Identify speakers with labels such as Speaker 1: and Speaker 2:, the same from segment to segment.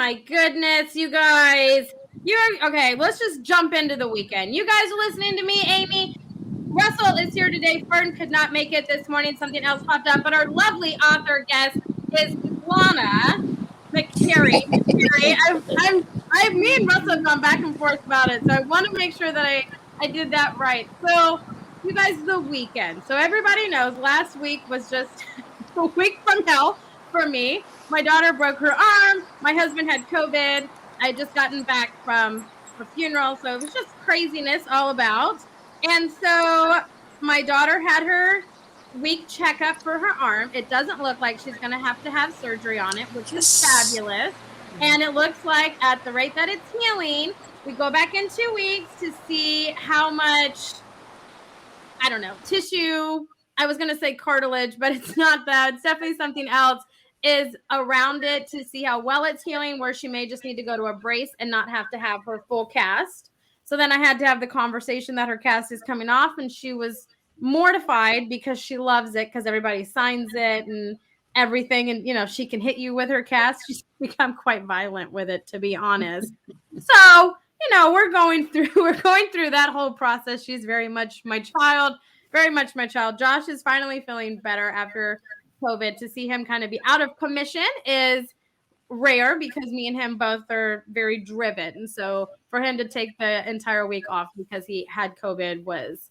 Speaker 1: my goodness, you guys. Okay, let's just jump into the weekend. You guys listening to me, Aimee? Russell is here today. Fern could not make it this morning. Something else popped up. But our lovely author guest is Lana McAra. Me and Russell have gone back and forth about it. So I want to make sure that I did that right. So you guys, the weekend. So everybody knows last week was just a week from hell for me. My daughter broke her arm. My husband had COVID. I had just gotten back from a funeral. So it was just craziness all about. And so my daughter had her week checkup for her arm. It doesn't look like she's going to have surgery on it, which is fabulous. And it looks like at the rate that it's healing, we go back in 2 weeks to see how much, I don't know, tissue, I was going to say cartilage, but it's not that. It's definitely something else, is around it to see how well it's healing, where she may just need to go to a brace and not have to have her full cast. So then I had to have the conversation that her cast is coming off, and she was mortified because she loves it because everybody signs it and everything. And, you know, she can hit you with her cast. She's become quite violent with it, to be honest. So, you know, we're going through that whole process. She's very much my child. Josh is finally feeling better after COVID. To see him kind of be out of commission is rare because me and him both are very driven. And so for him to take the entire week off because he had COVID was,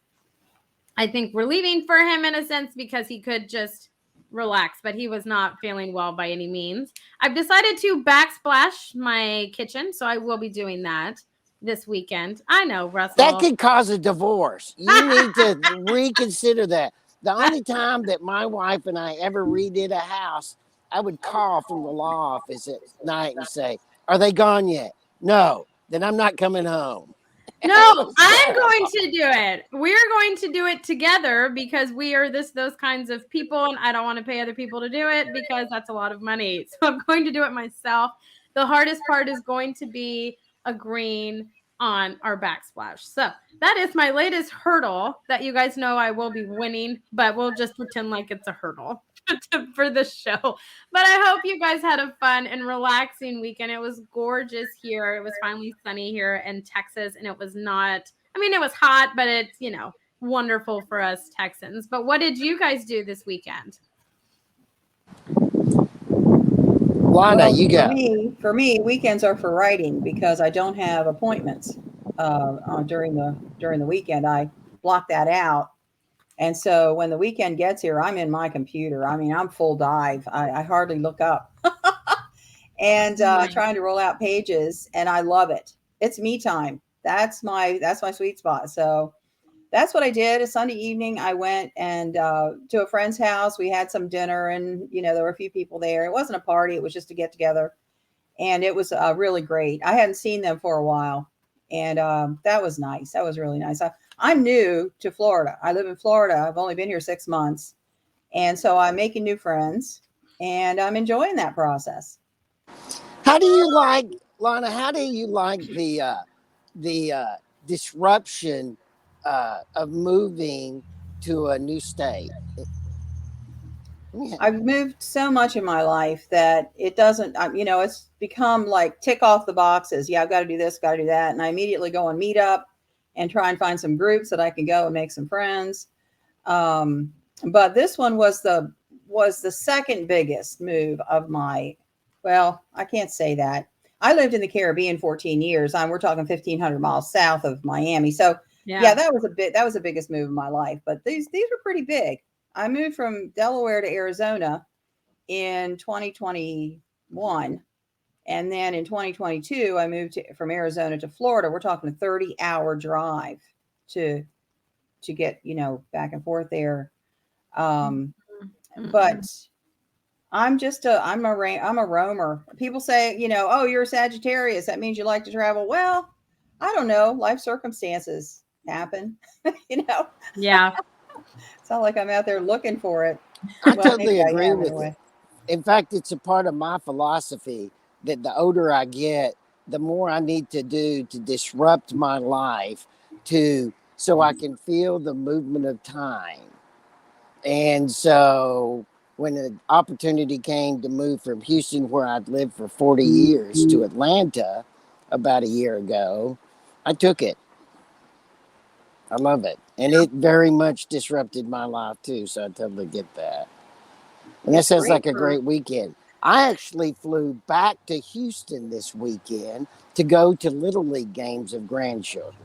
Speaker 1: I think, relieving for him in a sense, because he could just relax, but he was not feeling well by any means. I've decided to backsplash my kitchen, so I will be doing that this weekend. I know, Russell.
Speaker 2: That could cause a divorce. You need to reconsider that. The only time that my wife and I ever redid a house, I would call from the law office at night and say, "Are they gone yet?" "No." "Then I'm not coming home."
Speaker 1: No, I'm going to do it. We're going to do it together because we are those kinds of people, and I don't want to pay other people to do it because that's a lot of money. So I'm going to do it myself. The hardest part is going to be agreeing on our backsplash. So that is my latest hurdle that you guys know I will be winning, but we'll just pretend like it's a hurdle for the show. But I hope you guys had a fun and relaxing weekend. It was gorgeous here. It was finally sunny here in Texas, and it was not, I mean, it was hot, but it's, you know, wonderful for us Texans. But what did you guys do this weekend?
Speaker 2: Lana, you go.
Speaker 3: For me, weekends are for writing because I don't have appointments during the weekend. I block that out. And so when the weekend gets here, I'm in my computer. I mean, I'm full dive. I hardly look up and trying to roll out pages, and I love it. It's me time. That's my sweet spot. So that's what I did. A Sunday evening, I went and to a friend's house. We had some dinner, and, you know, there were a few people there. It wasn't a party. It was just a get together. And it was really great. I hadn't seen them for a while. And that was nice. That was really nice. I'm new to Florida. I live in Florida. I've only been here 6 months. And so I'm making new friends, and I'm enjoying that process.
Speaker 2: How do you like, Lana, how do you like the disruption of moving to a new state? Yeah.
Speaker 3: I've moved so much in my life that it doesn't, you know, it's become like tick off the boxes. Yeah, I've got to do this, got to do that. And I immediately go on Meetup and try and find some groups that I can go and make some friends. But this one was the second biggest move of my, well, I can't say that. I lived in the Caribbean 14 years. We're talking 1,500 miles south of Miami. So yeah, that was the biggest move of my life. But these were pretty big. I moved from Delaware to Arizona in 2021. And then in 2022, I moved from Arizona to Florida. We're talking a 30-hour drive to get, you know, back and forth there. But I'm a roamer. People say, you know, "Oh, you're a Sagittarius. That means you like to travel." Well, I don't know. Life circumstances happen, you know?
Speaker 1: Yeah.
Speaker 3: It's not like I'm out there looking for it.
Speaker 2: I totally agree with it. In fact, it's a part of my philosophy that the older I get, the more I need to do to disrupt my life so I can feel the movement of time. And so when the opportunity came to move from Houston, where I'd lived for 40 years, to Atlanta about a year ago, I took it. I love it. And it very much disrupted my life too. So I totally get that. And that sounds like a great weekend. I actually flew back to Houston this weekend to go to Little League games of grandchildren.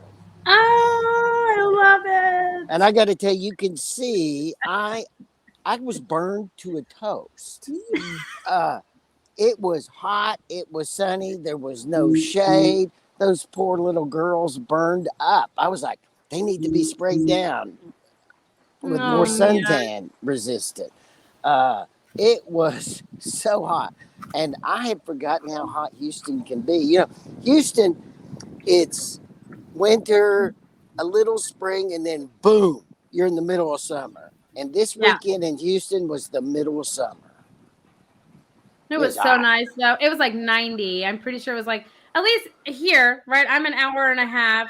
Speaker 1: Oh, I love it.
Speaker 2: And I got to tell you, you can see I was burned to a toast. It was hot. It was sunny. There was no shade. Those poor little girls burned up. I was like, they need to be sprayed down with more suntan resistant. It was so hot. And I had forgotten how hot Houston can be. You know, Houston, it's winter, a little spring, and then boom, you're in the middle of summer. And this weekend in Houston was the middle of summer.
Speaker 1: It was so nice, though. It was like 90. I'm pretty sure it was like, at least here, right? I'm an hour and a half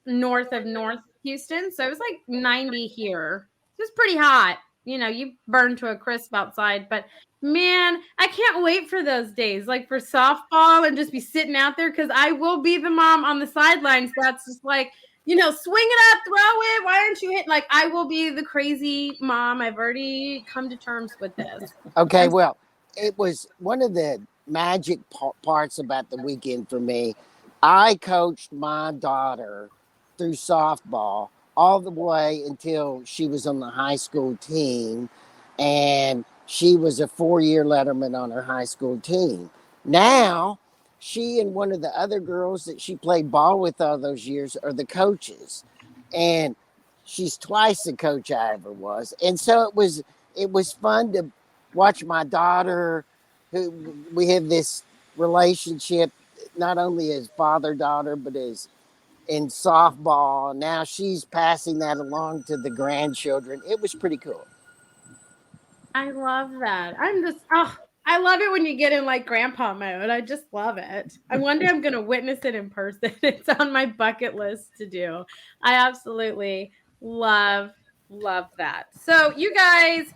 Speaker 1: north of North Houston. So it was like 90 here. It was pretty hot. You know, you burn to a crisp outside. But man, I can't wait for those days, like for softball and just be sitting out there, because I will be the mom on the sidelines that's just like, you know, swing it up, throw it. Why aren't you hitting? Like, I will be the crazy mom. I've already come to terms with this.
Speaker 2: Okay, well, it was one of the magic parts about the weekend for me. I coached my daughter through softball all the way until she was on the high school team, and she was a 4-year letterman on her high school team. Now, she and one of the other girls that she played ball with all those years are the coaches, and she's twice the coach I ever was. And so it was fun to watch my daughter, who we have this relationship not only as father-daughter, but as in softball. Now she's passing that along to the grandchildren. It was pretty cool.
Speaker 1: I love that. I love it when you get in like grandpa mode. I just love it. One day I'm going to witness it in person. It's on my bucket list to do. I absolutely love that. So you guys,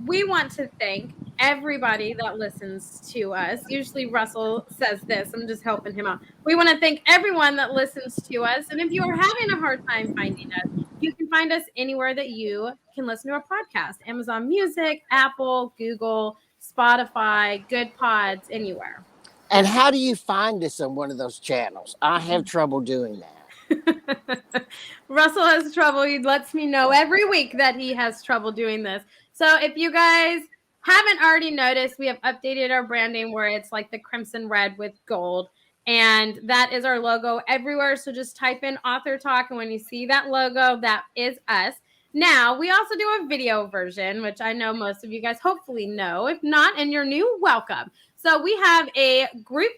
Speaker 1: we want to thank everybody that listens to us. Usually Russell says this. I'm just helping him out. We want to thank everyone that listens to us. And if you are having a hard time finding us, you can find us anywhere that you can listen to a podcast. Amazon Music, Apple, Google, Spotify, Good Pods, anywhere.
Speaker 2: And how do you find us on one of those channels? I have trouble doing that.
Speaker 1: Russell has trouble. He lets me know every week that he has trouble doing this. So if you guys haven't already noticed, we have updated our branding where it's like the crimson red with gold. And that is our logo everywhere. So just type in Author Talk. And when you see that logo, that is us. Now, we also do a video version, which I know most of you guys hopefully know. If not, and you're new, welcome. So we have a group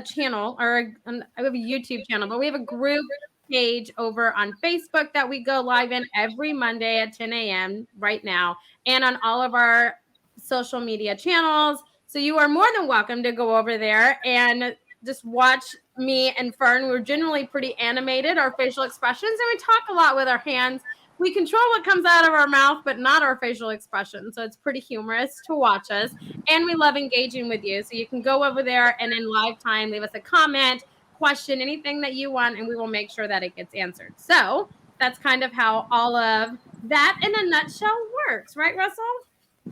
Speaker 1: channel, or we have a YouTube channel, but we have a group page over on Facebook that we go live in every Monday at 10 a.m. right now, and on all of our social media channels. So you are more than welcome to go over there and just watch me and Fern. We're generally pretty animated, our facial expressions, and we talk a lot with our hands. We control what comes out of our mouth, but not our facial expression. So it's pretty humorous to watch us. And we love engaging with you. So you can go over there and in live time, leave us a comment, question, anything that you want, and we will make sure that it gets answered. So that's kind of how all of that in a nutshell works. Right, Russell?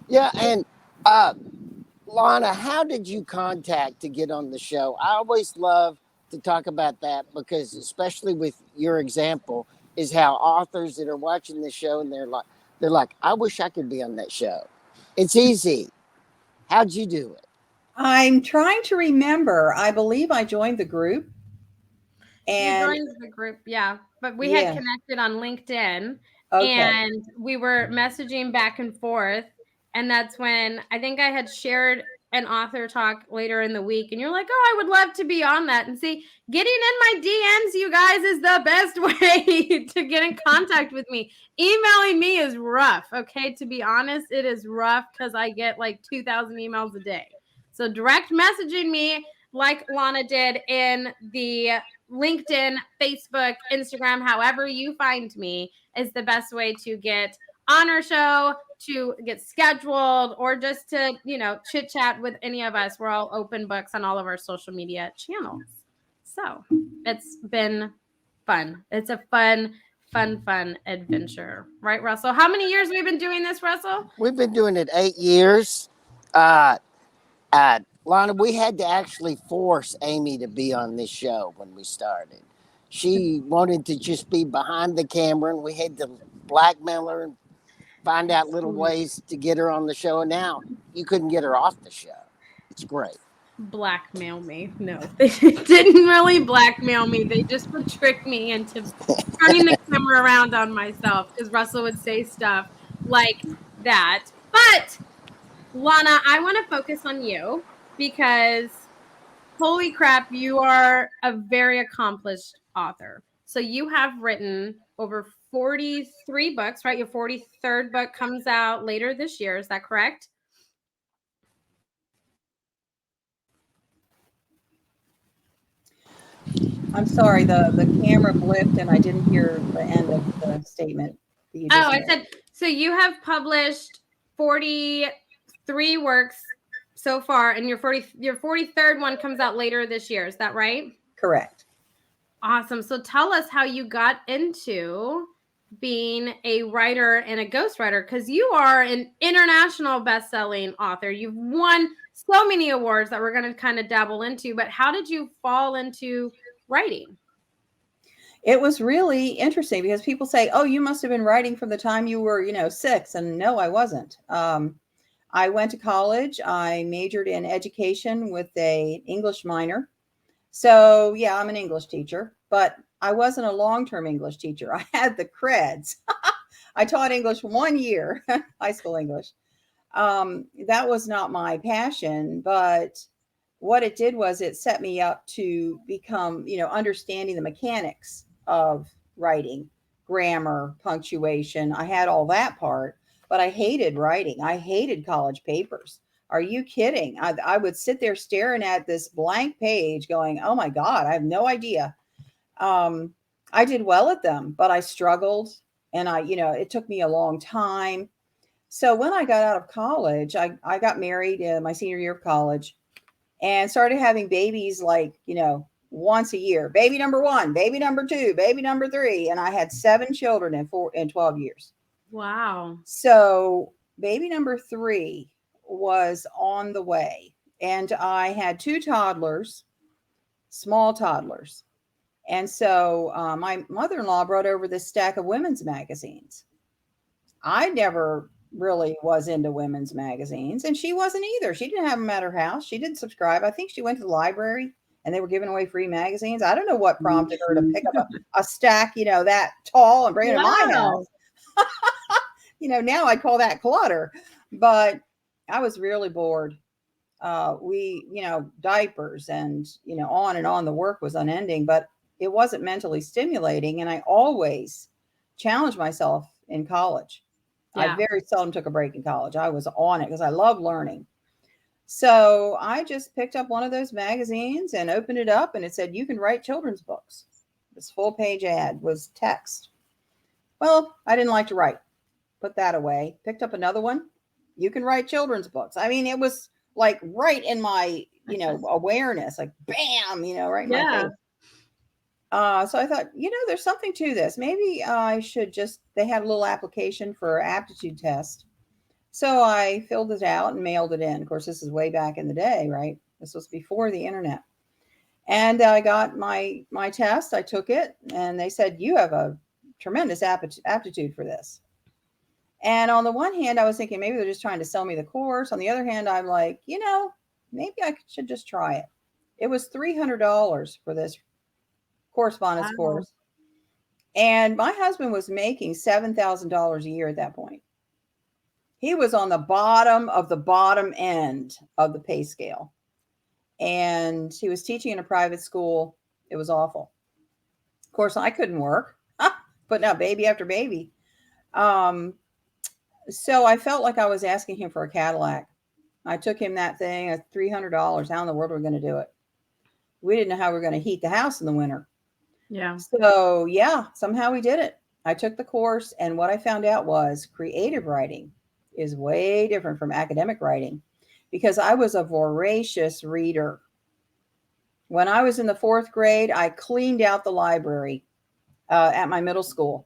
Speaker 2: Yeah, and Lana, how did you contact to get on the show? I always love to talk about that because, especially with your example, is how authors that are watching the show and they're like, I wish I could be on that show. It's easy. How'd you do it?
Speaker 3: I'm trying to remember. I believe I joined the group. And
Speaker 1: you joined the group, yeah. But we had connected on LinkedIn, and we were messaging back and forth. And that's when I think I had shared an Author Talk later in the week. And you're like, oh, I would love to be on that. And see, getting in my DMs, you guys, is the best way to get in contact with me. Emailing me is rough. Okay. To be honest, it is rough because I get like 2,000 emails a day. So direct messaging me like Lana did in the LinkedIn, Facebook, Instagram, however you find me, is the best way to get on our show, to get scheduled or just to, chit chat with any of us, we're all open books on all of our social media channels. So it's been fun. It's a fun adventure. Right, Russell? How many years have we been doing this, Russell?
Speaker 2: We've been doing it 8 years. Lana, we had to actually force Aimee to be on this show when we started. She wanted to just be behind the camera, and we had to blackmail her and find out little ways to get her on the show. And now you couldn't get her off the show. It's great.
Speaker 1: Blackmail me? No, they didn't really blackmail me. They just would trick me into turning the camera around on myself because Russell would say stuff like that. But Lana, I want to focus on you because holy crap, you are a very accomplished author. So you have written over 43 books, right? Your 43rd book comes out later this year. Is that correct?
Speaker 3: I'm sorry, the camera blipped and I didn't hear the end of the statement that you just
Speaker 1: I said, so you have published 43 works so far, and your 43rd one comes out later this year. Is that right?
Speaker 3: Correct.
Speaker 1: Awesome. So tell us how you got into being a writer and a ghostwriter, because you are an international best-selling author. You've won so many awards that we're going to kind of dabble into, but how did you fall into writing?
Speaker 3: It was really interesting because people say, oh, you must have been writing from the time you were, 6. And no, I wasn't. I went to college. I majored in education with an English minor. So yeah, I'm an English teacher, but I wasn't a long-term English teacher. I had the creds. I taught English 1 year, high school English. That was not my passion, but what it did was it set me up to become, understanding the mechanics of writing, grammar, punctuation. I had all that part, but I hated writing. I hated college papers. Are you kidding? I would sit there staring at this blank page going, oh my God, I have no idea. I did well at them, but I struggled and it took me a long time. So when I got out of college, I got married in my senior year of college and started having babies once a year. Baby number 1, baby number 2, baby number 3. And I had 7 children in 12 years.
Speaker 1: Wow.
Speaker 3: So baby number 3 was on the way. And I had 2 toddlers, small toddlers. And so my mother-in-law brought over this stack of women's magazines. I never really was into women's magazines, and she wasn't either. She didn't have them at her house. She didn't subscribe. I think she went to the library and they were giving away free magazines. I don't know what prompted her to pick up a stack, that tall and bring it to my house. Now I'd call that clutter, but I was really bored. We, diapers and, on and on. The work was unending, but it wasn't mentally stimulating. And I always challenged myself in college. Yeah. I very seldom took a break in college. I was on it because I love learning. So I just picked up one of those magazines and opened it up, and it said, you can write children's books. This full page ad was text. Well, I didn't like to write. Put that away. Picked up another one. You can write children's books. I mean, it was like right in my, awareness, like bam, right in my face. So I thought, there's something to this. Maybe I should they had a little application for aptitude test. So I filled it out and mailed it in. Of course, this is way back in the day, right? This was before the internet. And I got my test. I took it and they said, you have a tremendous aptitude for this. And on the one hand, I was thinking maybe they're just trying to sell me the course. On the other hand, I'm like, maybe I should just try it. It was $300 for this correspondence course. And my husband was making $7,000 a year at that point. He was on the bottom of the bottom end of the pay scale. And he was teaching in a private school. It was awful. Of course, I couldn't work, putting out baby after baby. So I felt like I was asking him for a Cadillac. I took him that thing at $300. How in the world are we going to do it? We didn't know how we were going to heat the house in the winter. Yeah. So yeah, somehow we did it. I took the course, and what I found out was creative writing is way different from academic writing because I was a voracious reader. When I was in the 4th grade, I cleaned out the library at my middle school.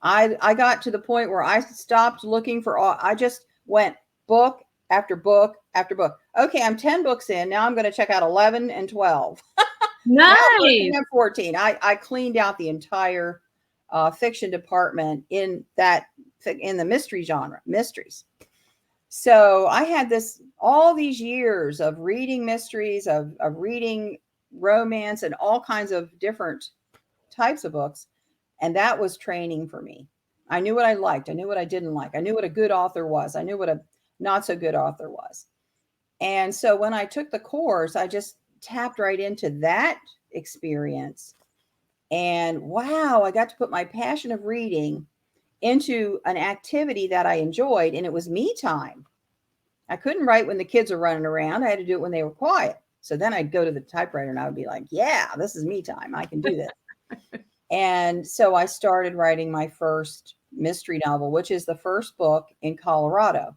Speaker 3: I got to the point where I stopped looking for all, I just went book after book after book. Okay, I'm 10 books in. Now I'm going to check out 11 and 12. Now I'm looking at 14. I cleaned out the entire fiction department in the mystery genre, mysteries. So I had all these years of reading mysteries, of reading romance and all kinds of different types of books. And that was training for me. I knew what I liked. I knew what I didn't like. I knew what a good author was. I knew what a not so good author was. And so when I took the course, I just tapped right into that experience. And wow, I got to put my passion of reading into an activity that I enjoyed. And it was me time. I couldn't write when the kids are running around. I had to do it when they were quiet. So then I'd go to the typewriter and I would be like, yeah, this is me time. I can do this. And so I started writing my first mystery novel, which is the first book in Colorado,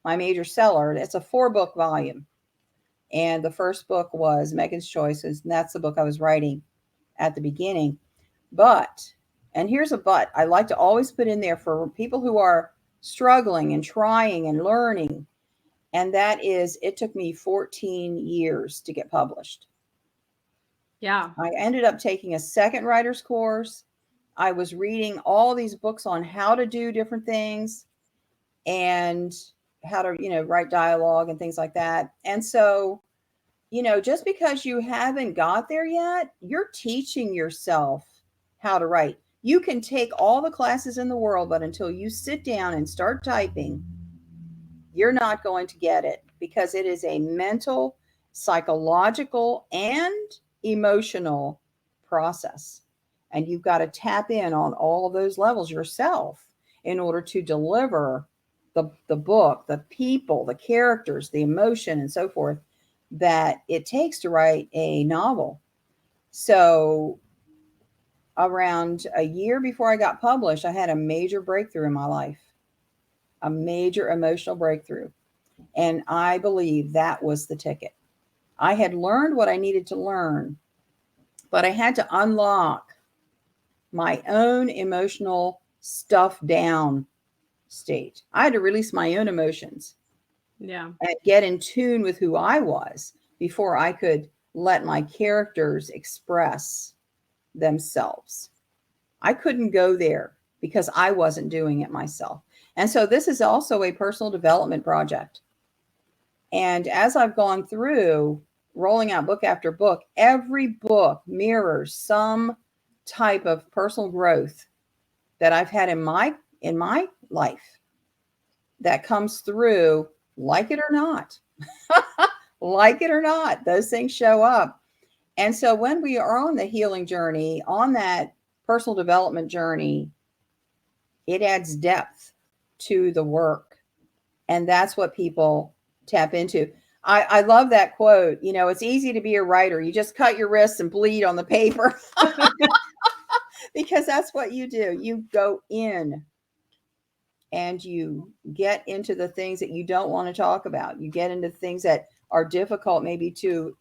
Speaker 3: my major seller. It's a 4-book volume. And the first book was Megan's Choices. And that's the book I was writing at the beginning. But, and here's a but, I like to always put in there for people who are struggling and trying and learning. And that is, it took me 14 years to get published.
Speaker 1: Yeah.
Speaker 3: I ended up taking a second writer's course. I was reading all these books on how to do different things and how to, write dialogue and things like that. And so, just because you haven't got there yet, you're teaching yourself how to write. You can take all the classes in the world, but until you sit down and start typing, you're not going to get it because it is a mental, psychological, and emotional process. And you've got to tap in on all of those levels yourself in order to deliver the book, the people, the characters, the emotion, and so forth that it takes to write a novel. So around a year before I got published, I had a major breakthrough in my life, a major emotional breakthrough. And I believe that was the ticket. I had learned what I needed to learn, but I had to unlock my own emotional stuff down state. I had to release my own emotions.
Speaker 1: Yeah.
Speaker 3: And get in tune with who I was before I could let my characters express themselves. I couldn't go there because I wasn't doing it myself. And so this is also a personal development project. And as I've gone through rolling out book after book, every book mirrors some type of personal growth that I've had in my life that comes through, like it or not. Like it or not, those things show up. And so when we are on the healing journey, on that personal development journey, it adds depth to the work. And that's what people tap into. I love that quote. It's easy to be a writer. You just cut your wrists and bleed on the paper. Because that's what you do. You go in and you get into the things that you don't want to talk about. You get into things that are difficult maybe to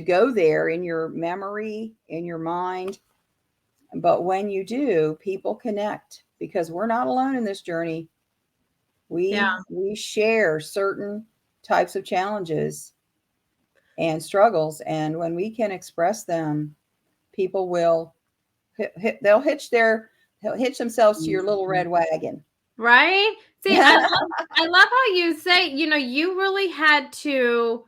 Speaker 3: go there in your memory, in your mind. But when you do, people connect because we're not alone in this journey. We share certain types of challenges and struggles. And when we can express them, people will, they'll hitch themselves to your little red wagon.
Speaker 1: Right? See, I love how you say, you really had to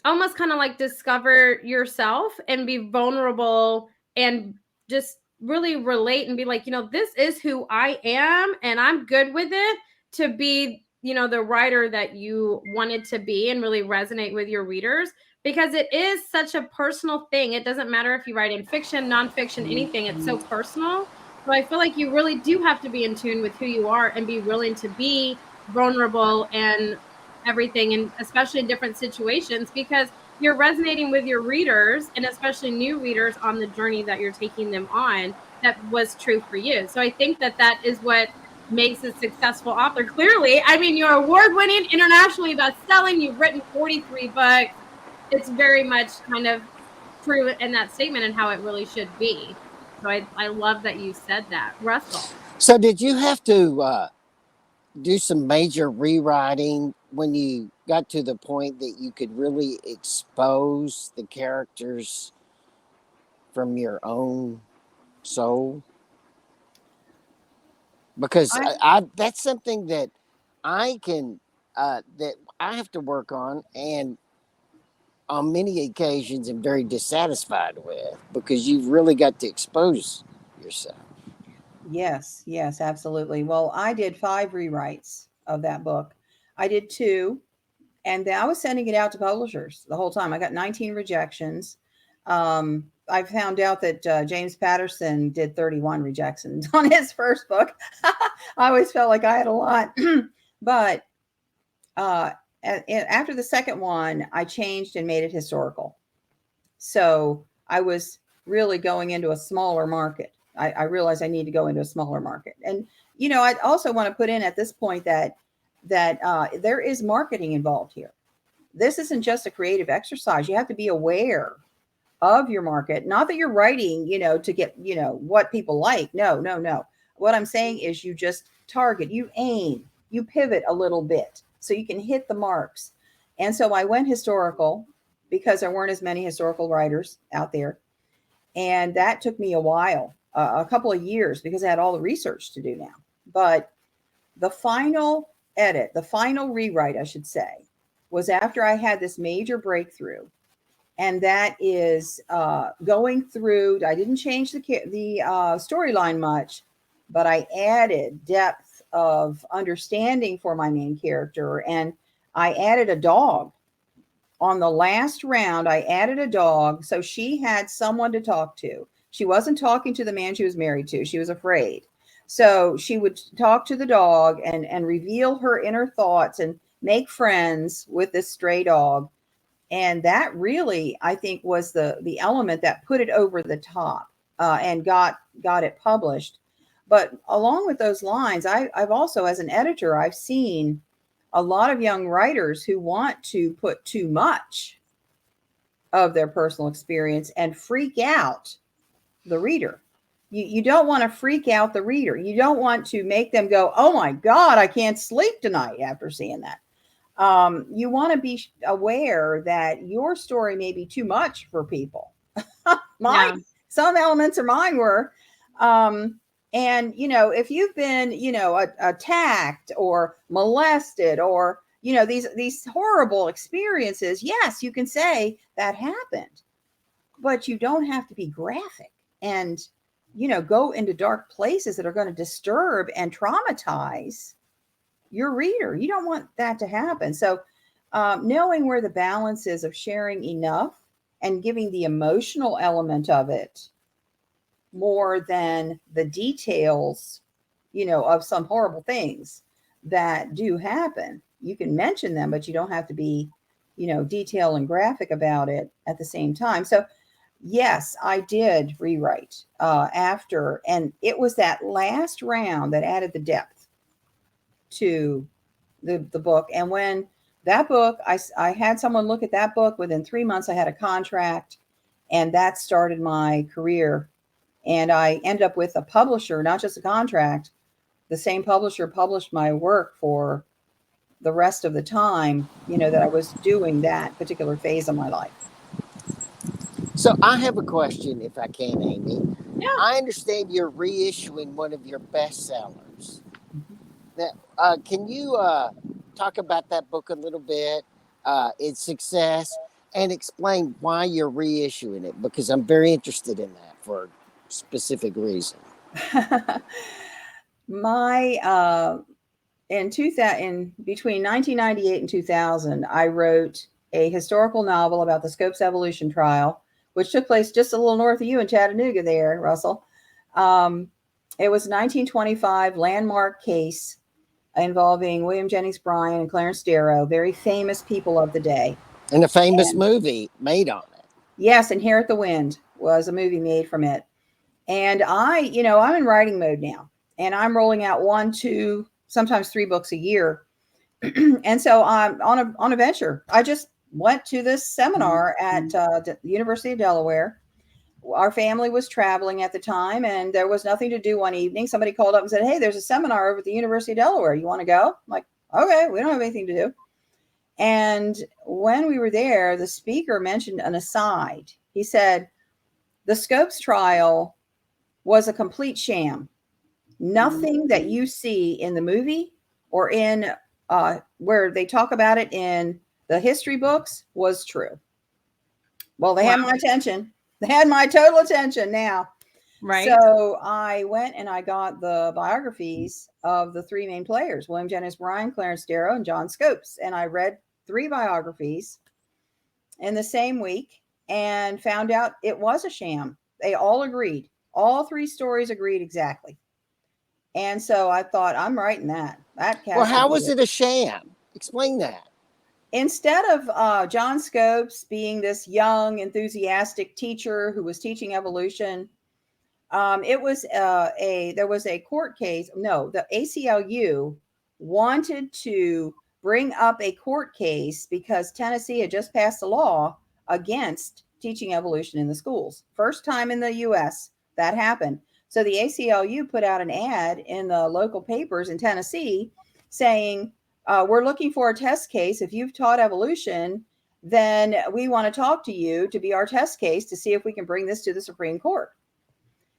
Speaker 1: almost kind of like discover yourself and be vulnerable and just really relate and be like, this is who I am and I'm good with it, to be, the writer that you wanted to be and really resonate with your readers, because it is such a personal thing. It doesn't matter if you write in fiction, nonfiction, anything, it's so personal. So I feel like you really do have to be in tune with who you are and be willing to be vulnerable and everything, and especially in different situations, because you're resonating with your readers, and especially new readers, on the journey that you're taking them on that was true for you. So I think that is what makes a successful author. Clearly, I mean, you're award-winning, internationally best-selling. You've written 43 books. It's very much kind of true in that statement and how it really should be. So I love that you said that. Russell.
Speaker 2: So did you have to do some major rewriting when you got to the point that you could really expose the characters from your own soul? Because I that's something that I can that I have to work on, and on many occasions am very dissatisfied with, because you've really got to expose yourself.
Speaker 3: Yes, yes, absolutely. Well, I did 5 rewrites of that book. I did 2, and then I was sending it out to publishers the whole time. I got 19 rejections. I found out that James Patterson did 31 rejections on his first book. I always felt like I had a lot. But after the second one, I changed and made it historical. So I was really going into a smaller market. I realized I need to go into a smaller market. And, I also want to put in at this point that there is marketing involved here. This isn't just a creative exercise. You have to be aware of your market. Not that you're writing, to get, what people like. No, no, no. What I'm saying is you just target, you aim, you pivot a little bit so you can hit the marks. And so I went historical because there weren't as many historical writers out there. And that took me a while, a couple of years, because I had all the research to do now. But the final edit, the final rewrite, I should say, was after I had this major breakthrough. And that is going through, I didn't change the storyline much, but I added depth of understanding for my main character. And I added a dog. On the last round, I added a dog. So she had someone to talk to. She wasn't talking to the man she was married to. She was afraid. So she would talk to the dog and reveal her inner thoughts and make friends with this stray dog. And that really, I think, was the element that put it over the top and got it published. But along with those lines, I've also, as an editor, I've seen a lot of young writers who want to put too much of their personal experience and freak out the reader. You don't want to freak out the reader. You don't want to make them go, "Oh my God, I can't sleep tonight after seeing that." You want to be aware that your story may be too much for people. Some elements of mine were. And, if you've been, attacked or molested or, these horrible experiences, yes, you can say that happened, but you don't have to be graphic and, go into dark places that are going to disturb and traumatize your reader. You don't want that to happen. So knowing where the balance is of sharing enough and giving the emotional element of it more than the details, of some horrible things that do happen. You can mention them, but you don't have to be, detailed and graphic about it at the same time. So yes, I did rewrite after, and it was that last round that added the depth to the book. And when that book, I had someone look at that book within 3 months, I had a contract, and that started my career. And I ended up with a publisher, not just a contract. The same publisher published my work for the rest of the time, that I was doing that particular phase of my life.
Speaker 2: So I have a question, if I can, Aimee.
Speaker 1: Yeah.
Speaker 2: I understand you're reissuing one of your bestsellers. Can you talk about that book a little bit, its success, and explain why you're reissuing it? Because I'm very interested in that for a specific reason.
Speaker 3: In between 1998 and 2000, I wrote a historical novel about the Scopes Evolution trial, which took place just a little north of you in Chattanooga there, Russell. It was a 1925 landmark case involving William Jennings Bryan and Clarence Darrow, very famous people of the day.
Speaker 2: And a famous movie made on it.
Speaker 3: Yes, Inherit the Wind was a movie made from it. And I'm in writing mode now. and I'm rolling out 1, 2, sometimes 3 books a year. And so I'm on a venture. I just went to this seminar at the University of Delaware. Our family was traveling at the time, and there was nothing to do one evening. Somebody called up and said, "Hey, there's a seminar over at the University of Delaware. You want to go?" I'm like, okay, we don't have anything to do. And when we were there, the speaker mentioned an aside. He said, the Scopes trial was a complete sham. Nothing that you see in the movie or in where they talk about it in the history books was true. Well, they had my attention. They had my total attention now.
Speaker 1: Right.
Speaker 3: So I went and I got the biographies of the 3 main players, William Jennings Bryan, Clarence Darrow, and John Scopes. And I read 3 biographies in the same week and found out it was a sham. They all agreed. All 3 stories agreed exactly. And so I thought, I'm writing that.
Speaker 2: Well, how was it a sham? Explain that.
Speaker 3: Instead of John Scopes being this young, enthusiastic teacher who was teaching evolution, there was a court case. No, the ACLU wanted to bring up a court case because Tennessee had just passed a law against teaching evolution in the schools. First time in the U.S. that happened. So the ACLU put out an ad in the local papers in Tennessee saying, we're looking for a test case. If you've taught evolution, then we want to talk to you to be our test case to see if we can bring this to the Supreme Court.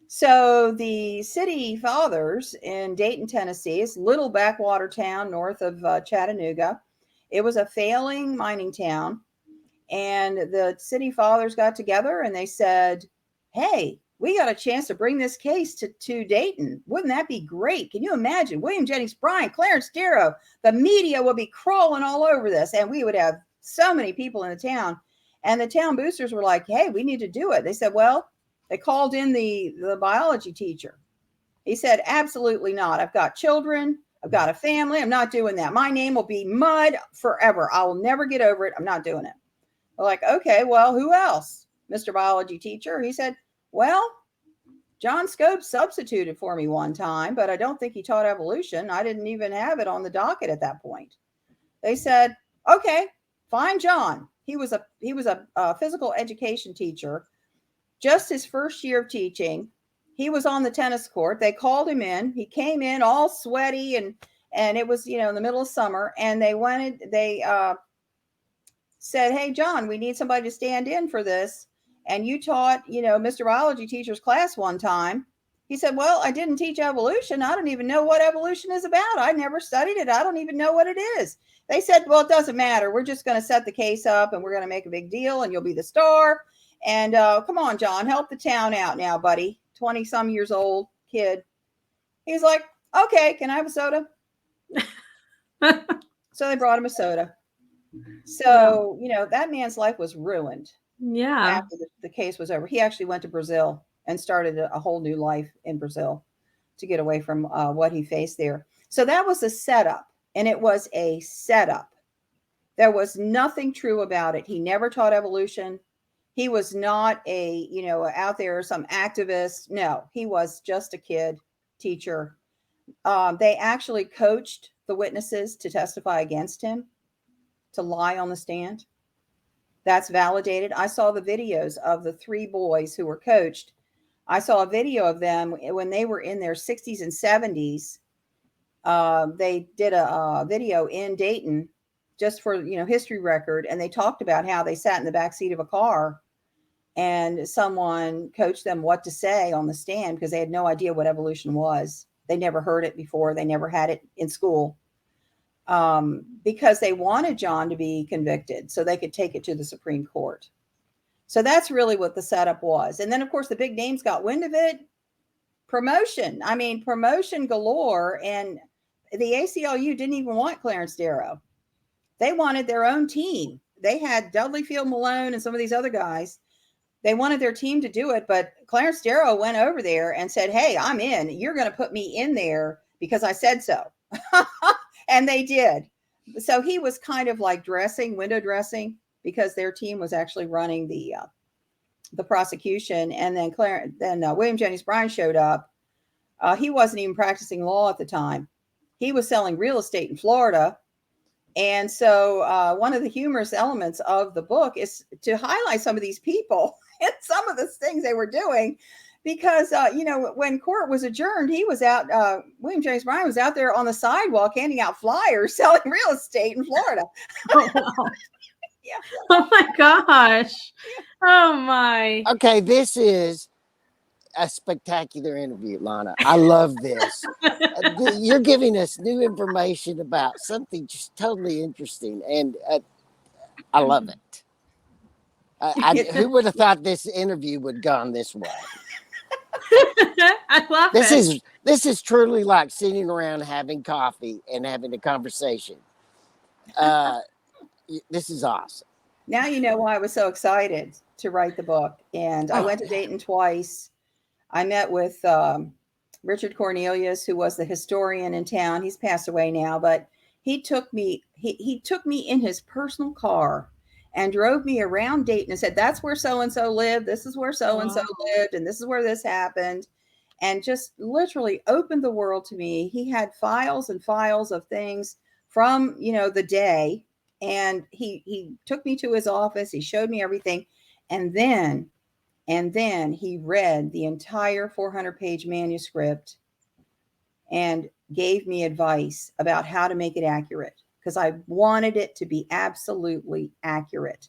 Speaker 3: So the city fathers in Dayton, Tennessee, is a little backwater town north of Chattanooga. It was a failing mining town. And the city fathers got together and they said, hey, we got a chance to bring this case to Dayton. Wouldn't that be great? Can you imagine? William Jennings Bryan, Clarence Darrow, the media would be crawling all over this. And we would have so many people in the town. And the town boosters were like, hey, we need to do it. They said, well, they called in the biology teacher. He said, absolutely not. I've got children. I've got a family. I'm not doing that. My name will be mud forever. I will never get over it. I'm not doing it. They're like, okay, well, who else? Mr. Biology teacher. He said, well, John Scopes substituted for me one time, but I don't think he taught evolution. I didn't even have it on the docket at that point. They said, okay, fine, John. He was a physical education teacher. Just his first year of teaching, he was on the tennis court. They called him in. He came in all sweaty and it was, in the middle of summer. And they said, hey, John, we need somebody to stand in for this. And you taught, Mr. Biology teacher's class one time. He said, well, I didn't teach evolution. I don't even know what evolution is about. I never studied it. I don't even know what it is. They said, well, it doesn't matter. We're just going to set the case up and we're going to make a big deal and you'll be the star. And come on, John, help the town out now, buddy. 20-some years old kid. He's like, okay, can I have a soda? So they brought him a soda. So, that man's life was ruined.
Speaker 1: Yeah.
Speaker 3: After the case was over. He actually went to Brazil and started a whole new life in Brazil to get away from what he faced there. So that was a setup, and it was a setup. There was nothing true about it. He never taught evolution. He was not out there some activist. No, he was just a kid teacher. They actually coached the witnesses to testify against him, to lie on the stand. That's validated. I saw the videos of the 3 boys who were coached. I saw a video of them when they were in their 60s and 70s. They did a video in Dayton just for, history record. And they talked about how they sat in the back seat of a car and someone coached them what to say on the stand because they had no idea what evolution was. They never heard it before. They never had it in school. Because they wanted John to be convicted so they could take it to the Supreme Court. So that's really what the setup was. And then, of course, the big names got wind of it. Promotion. I mean, promotion galore. And the ACLU didn't even want Clarence Darrow. They wanted their own team. They had Dudley Field Malone and some of these other guys. They wanted their team to do it. But Clarence Darrow went over there and said, hey, I'm in. You're going to put me in there because I said so. And they did. So he was kind of like window dressing, because their team was actually running the prosecution. And then William Jennings Bryan showed up He wasn't even practicing law at the time. He was selling real estate in Florida. And so one of the humorous elements of the book is to highlight some of these people and some of the things they were doing. Because, when court was adjourned, he was out, William James Bryan was out there on the sidewalk handing out flyers selling real estate in Florida.
Speaker 1: Oh, wow.
Speaker 3: Yeah.
Speaker 1: Oh my gosh. Oh my.
Speaker 2: Okay, this is a spectacular interview, Lana. I love this. You're giving us new information about something just totally interesting, and I love it. Who would have thought this interview would gone this way?
Speaker 1: I love it.
Speaker 2: This is truly like sitting around having coffee and having a conversation. This is awesome.
Speaker 3: Now you know why I was so excited to write the book. And I went to Dayton twice. I met with Richard Cornelius, who was the historian in town. He's passed away now, but he took me. He took me in his personal car and drove me around Dayton and said, "That's where so and so lived. This is where so and so lived, and this is where this happened." And just literally opened the world to me. He had files and files of things from the day. And he took me to his office. He showed me everything. And then he read the entire 400-page manuscript and gave me advice about how to make it accurate, because I wanted it to be absolutely accurate.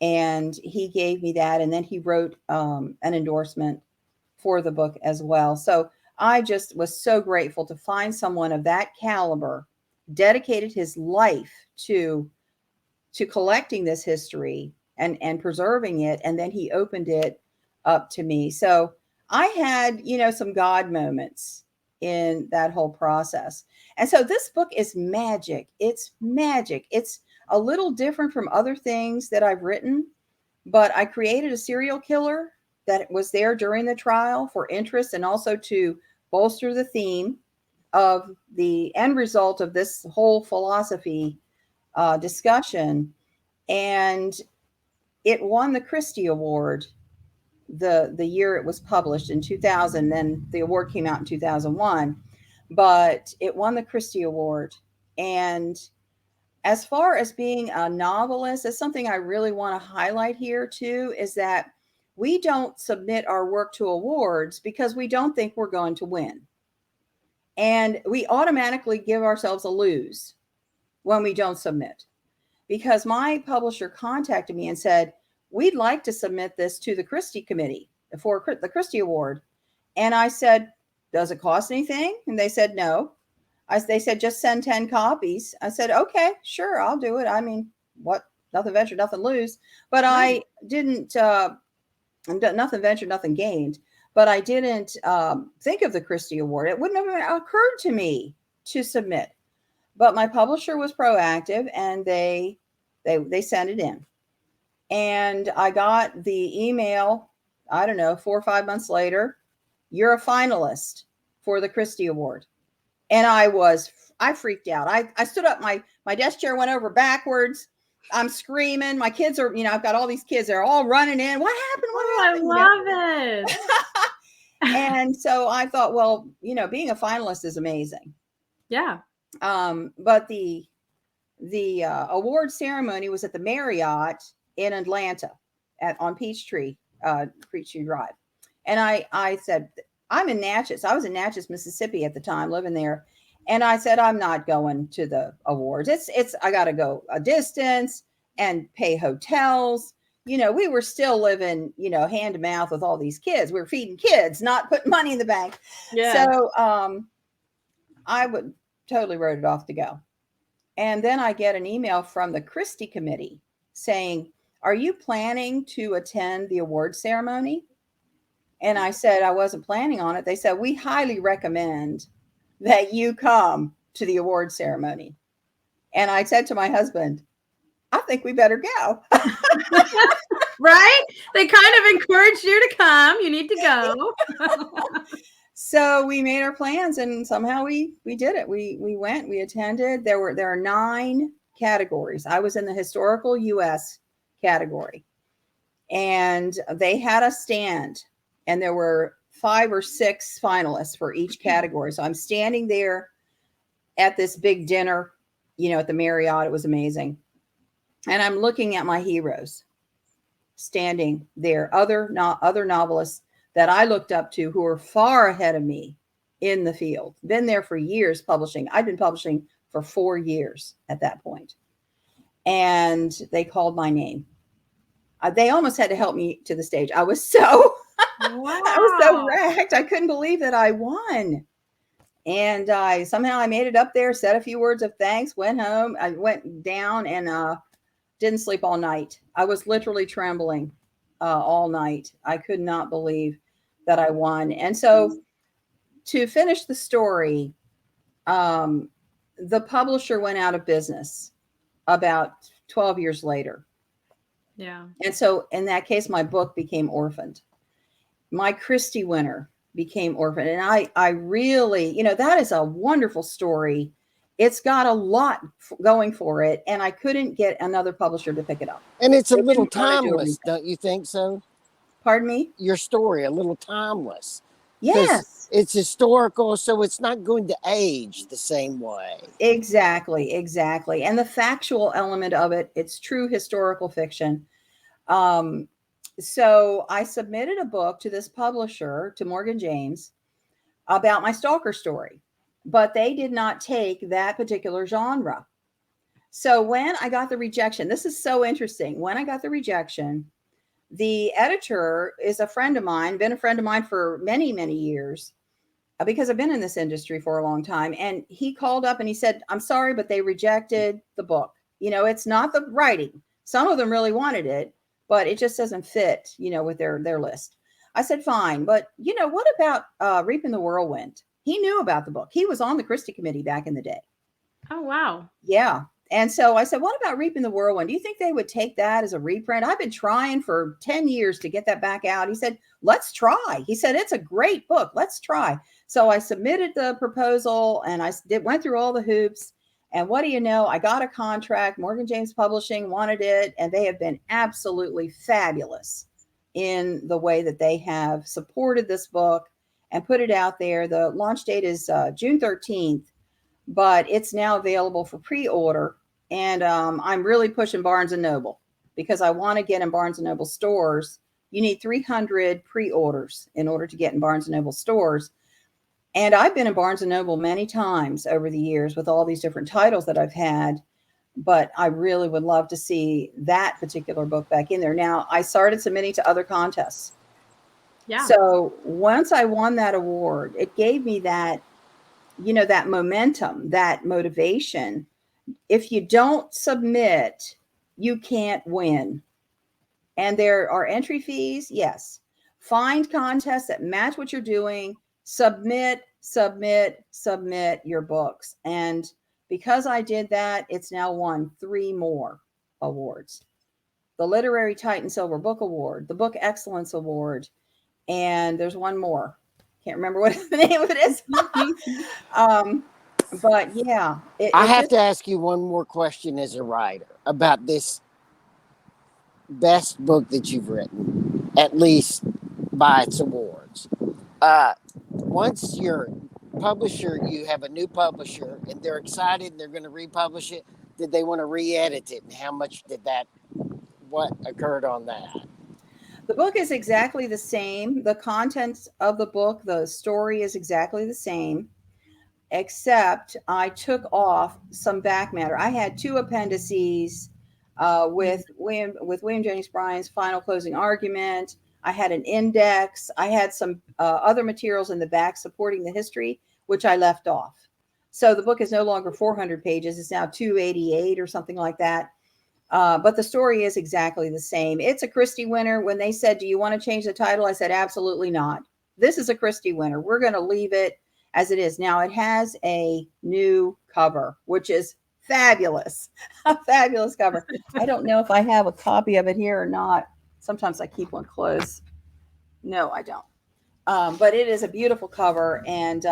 Speaker 3: And he gave me that. And then he wrote an endorsement for the book as well. So I just was so grateful to find someone of that caliber, dedicated his life to collecting this history and preserving it. And then he opened it up to me. So I had, some God moments in that whole process. And so this book is magic. It's magic. It's a little different from other things that I've written, but I created a serial killer that was there during the trial for interest and also to bolster the theme of the end result of this whole philosophy discussion. And it won the Christie Award the year it was published in 2000. Then the award came out in 2001, but it won the Christie Award. And as far as being a novelist, that's something I really want to highlight here too, is that we don't submit our work to awards because we don't think we're going to win. And we automatically give ourselves a lose when we don't submit. Because my publisher contacted me and said, "We'd like to submit this to the Christie Committee for the Christie Award." And I said, "Does it cost anything?" And they said, "No." They said, "Just send 10 copies." I said, "Okay, sure, I'll do it. I mean, what? Nothing ventured, nothing lose." But I didn't, nothing ventured, nothing gained. But I didn't think of the Christie Award. It wouldn't have occurred to me to submit. But my publisher was proactive, and they sent it in. And I got the email, I don't know, 4 or 5 months later, "You're a finalist for the Christie Award." And I freaked out. I stood up, my desk chair went over backwards. I'm screaming. My kids are, I've got all these kids. They're all running in. What happened? What happened?
Speaker 1: I love it.
Speaker 3: And so I thought, well, being a finalist is amazing.
Speaker 1: Yeah.
Speaker 3: But the award ceremony was at the Marriott in Atlanta on Peachtree Drive. And I said, I'm in Natchez. I was in Natchez, Mississippi at the time, living there. And I said, I'm not going to the awards. I got to go a distance and pay hotels. We were still living, hand to mouth with all these kids. We were feeding kids, not putting money in the bank. Yeah. So I would totally wrote it off to go. And then I get an email from the Christie Committee saying, "Are you planning to attend the award ceremony?" And I said, I wasn't planning on it. They said, "We highly recommend that you come to the award ceremony." And I said to my husband, "I think we better go."
Speaker 1: Right? They kind of encouraged you to come. You need to go.
Speaker 3: So we made our plans, and somehow we did it. We went, we attended. There are 9 categories. I was in the historical US category, and they had a stand, and there were 5 or 6 finalists for each category. So I'm standing there at this big dinner, at the Marriott. It was amazing. And I'm looking at my heroes standing there, other novelists that I looked up to who were far ahead of me in the field, been there for years publishing. I'd been publishing for 4 years at that point. And they called my name. They almost had to help me to the stage. I was so,
Speaker 1: Wow.
Speaker 3: I was so wrecked. I couldn't believe that I won. And somehow I made it up there, said a few words of thanks, went home. I went down and didn't sleep all night. I was literally trembling all night. I could not believe that I won. And so to finish the story, the publisher went out of business about 12 years later.
Speaker 1: Yeah.
Speaker 3: And so in that case, my book became orphaned. My Christie winner became orphaned. And I really, that is a wonderful story. It's got a lot going for it. And I couldn't get another publisher to pick it up.
Speaker 2: And it's a little timeless, don't you think so?
Speaker 3: Pardon me?
Speaker 2: Your story, a little timeless.
Speaker 3: Yes.
Speaker 2: It's historical, so it's not going to age the same way.
Speaker 3: Exactly. And the factual element of it, it's true historical fiction. So I submitted a book to this publisher, to Morgan James, about my stalker story, but they did not take that particular genre. So when I got the rejection, this is so interesting. When I got the rejection, the editor is a friend of mine, been a friend of mine for many, many years, because I've been in this industry for a long time. And he called up and he said, I'm sorry, but they rejected the book. It's not the writing. Some of them really wanted it, but it just doesn't fit, with their list. I said, fine. But, what about Reaping the Whirlwind? He knew about the book. He was on the Christie committee back in the day.
Speaker 1: Oh, wow.
Speaker 3: Yeah. And so I said, what about Reaping the Whirlwind? Do you think they would take that as a reprint? I've been trying for 10 years to get that back out. He said, let's try. He said, it's a great book. Let's try. So I submitted the proposal and went through all the hoops. And what do you know? I got a contract. Morgan James Publishing wanted it. And they have been absolutely fabulous in the way that they have supported this book and put it out there. The launch date is June 13th, but it's now available for pre-order. And I'm really pushing Barnes & Noble because I want to get in Barnes & Noble stores. You need 300 pre-orders in order to get in Barnes & Noble stores. And I've been in Barnes & Noble many times over the years with all these different titles that I've had, but I really would love to see that particular book back in there. Now, I started submitting to other contests.
Speaker 1: Yeah.
Speaker 3: So once I won that award, it gave me that, that momentum, that motivation. If you don't submit, you can't win. And there are entry fees. Yes. Find contests that match what you're doing. Submit your books. And because I did that, it's now won 3 more awards. The Literary Titan Silver Book Award, the Book Excellence Award, and there's one more. Can't remember what the name of it is. But yeah.
Speaker 2: I have to ask you one more question as a writer about this best book that you've written, at least by its awards. Once your publisher, you have a new publisher and they're excited, they're going to republish it. Did they want to re-edit it? And how much what occurred on that?
Speaker 3: The book is exactly the same. The contents of the book, the story is exactly the same, except I took off some back matter. I had 2 appendices with William Jennings Bryan's final closing argument. I had an index. I had some other materials in the back supporting the history, which I left off. So the book is no longer 400 pages. It's now 288 or something like that. But the story is exactly the same. It's a Christie winner. When they said, do you want to change the title? I said, absolutely not. This is a Christie winner. We're going to leave it as it is. Now it has a new cover, which is fabulous. A fabulous cover. I don't know if I have a copy of it here or not. Sometimes I keep one close. No, I don't. But it is a beautiful cover. And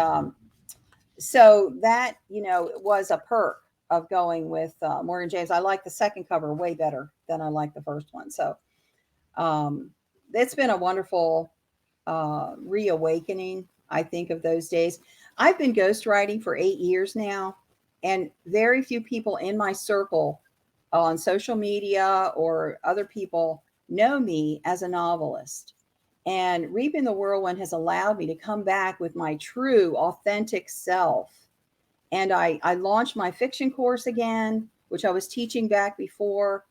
Speaker 3: so that, was a perk of going with Morgan James. I like the second cover way better than I like the first one. So it's been a wonderful reawakening, I think, of those days. I've been ghostwriting for 8 years now, and very few people in my circle on social media or other people know me as a novelist. And Reaping the Whirlwind has allowed me to come back with my true, authentic self. And I launched my fiction course again, which I was teaching back before,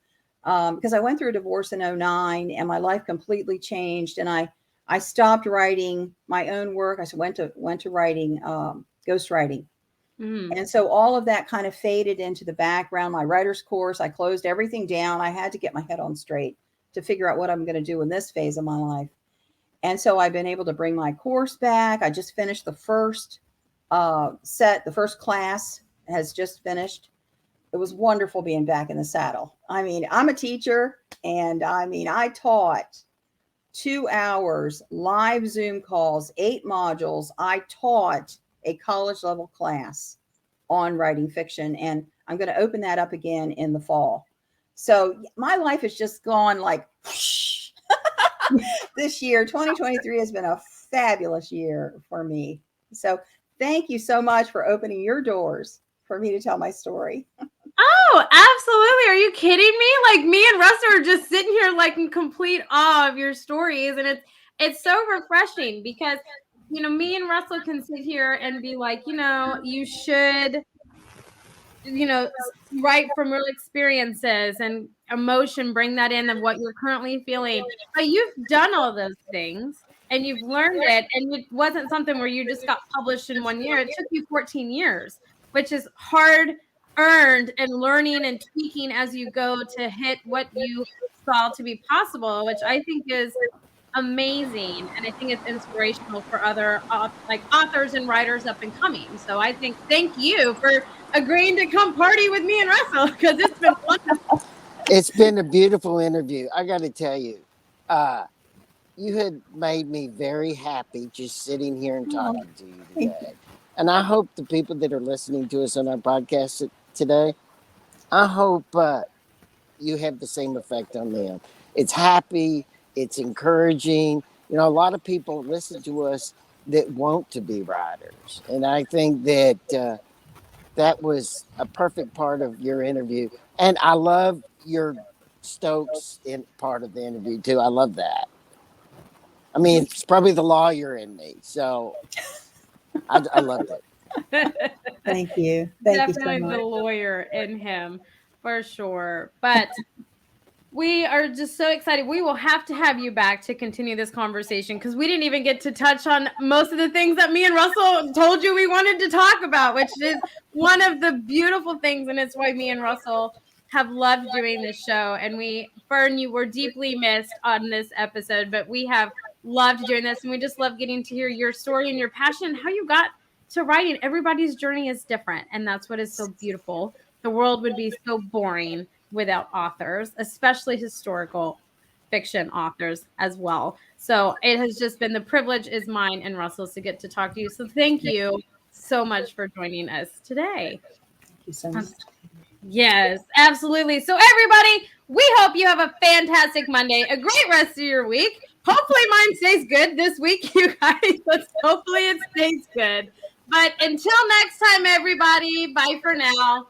Speaker 3: because I went through a divorce in '09 and my life completely changed. And I stopped writing my own work. I went to writing ghostwriting. And so all of that kind of faded into the background. My writer's course, I closed everything down. I had to get my head on straight to figure out what I'm going to do in this phase of my life. And so I've been able to bring my course back. I just finished the first the first class has just finished. It was wonderful being back in the saddle. I mean, I'm a teacher, and I mean, I taught 2 hours, live Zoom calls, 8 modules. I taught a college level class on writing fiction, and I'm going to open that up again in the fall. So my life has just gone like whoosh. This year, 2023 has been a fabulous year for me. So thank you so much for opening your doors for me to tell my story.
Speaker 1: Oh, absolutely. Are you kidding me? Like, me and Russell are just sitting here like in complete awe of your stories. And it's so refreshing because, you know, me and Russell can sit here and be like, you know, you should, you know, write from real experiences and emotion, bring that in of what you're currently feeling. But you've done all those things and you've learned it. And it wasn't something where you just got published in 1 year. It took you 14 years, which is hard earned and learning and tweaking as you go to hit what you saw to be possible, which I think is amazing. And I think it's inspirational for other like authors and writers up and coming. So I think thank you for agreeing to come party with me and Russell, because it's been wonderful.
Speaker 2: It's been a beautiful interview. I got to tell you, you had made me very happy just sitting here and talking to you today. And I hope the people that are listening to us on our podcast today, I hope you have the same effect on them. It's happy, it's encouraging. You know, a lot of people listen to us that want to be writers. And I think that that was a perfect part of your interview. And I love your Stokes in part of the interview too. I love that. I mean, it's probably the lawyer in me. So I loved it.
Speaker 3: Thank you. Thank you so
Speaker 1: Definitely
Speaker 3: much.
Speaker 1: the lawyer in him for sure. But we are just so excited. We will have to have you back to continue this conversation because we didn't even get to touch on most of the things that me and Russell told you we wanted to talk about, which is one of the beautiful things. And it's why me and Russell have loved doing this show. And Fern, you were deeply missed on this episode, but we have loved doing this. And we just love getting to hear your story and your passion, how you got to writing. Everybody's journey is different. And that's what is so beautiful. The world would be so boring without authors, especially historical fiction authors as well. So it has just been, the privilege is mine and Russell's to get to talk to you. So thank you so much for joining us today.
Speaker 3: Thank you so much.
Speaker 1: Yes, absolutely. So everybody, we hope you have a fantastic Monday, a great rest of your week. Hopefully mine stays good this week, you guys. Hopefully it stays good. But until next time, everybody, bye for now.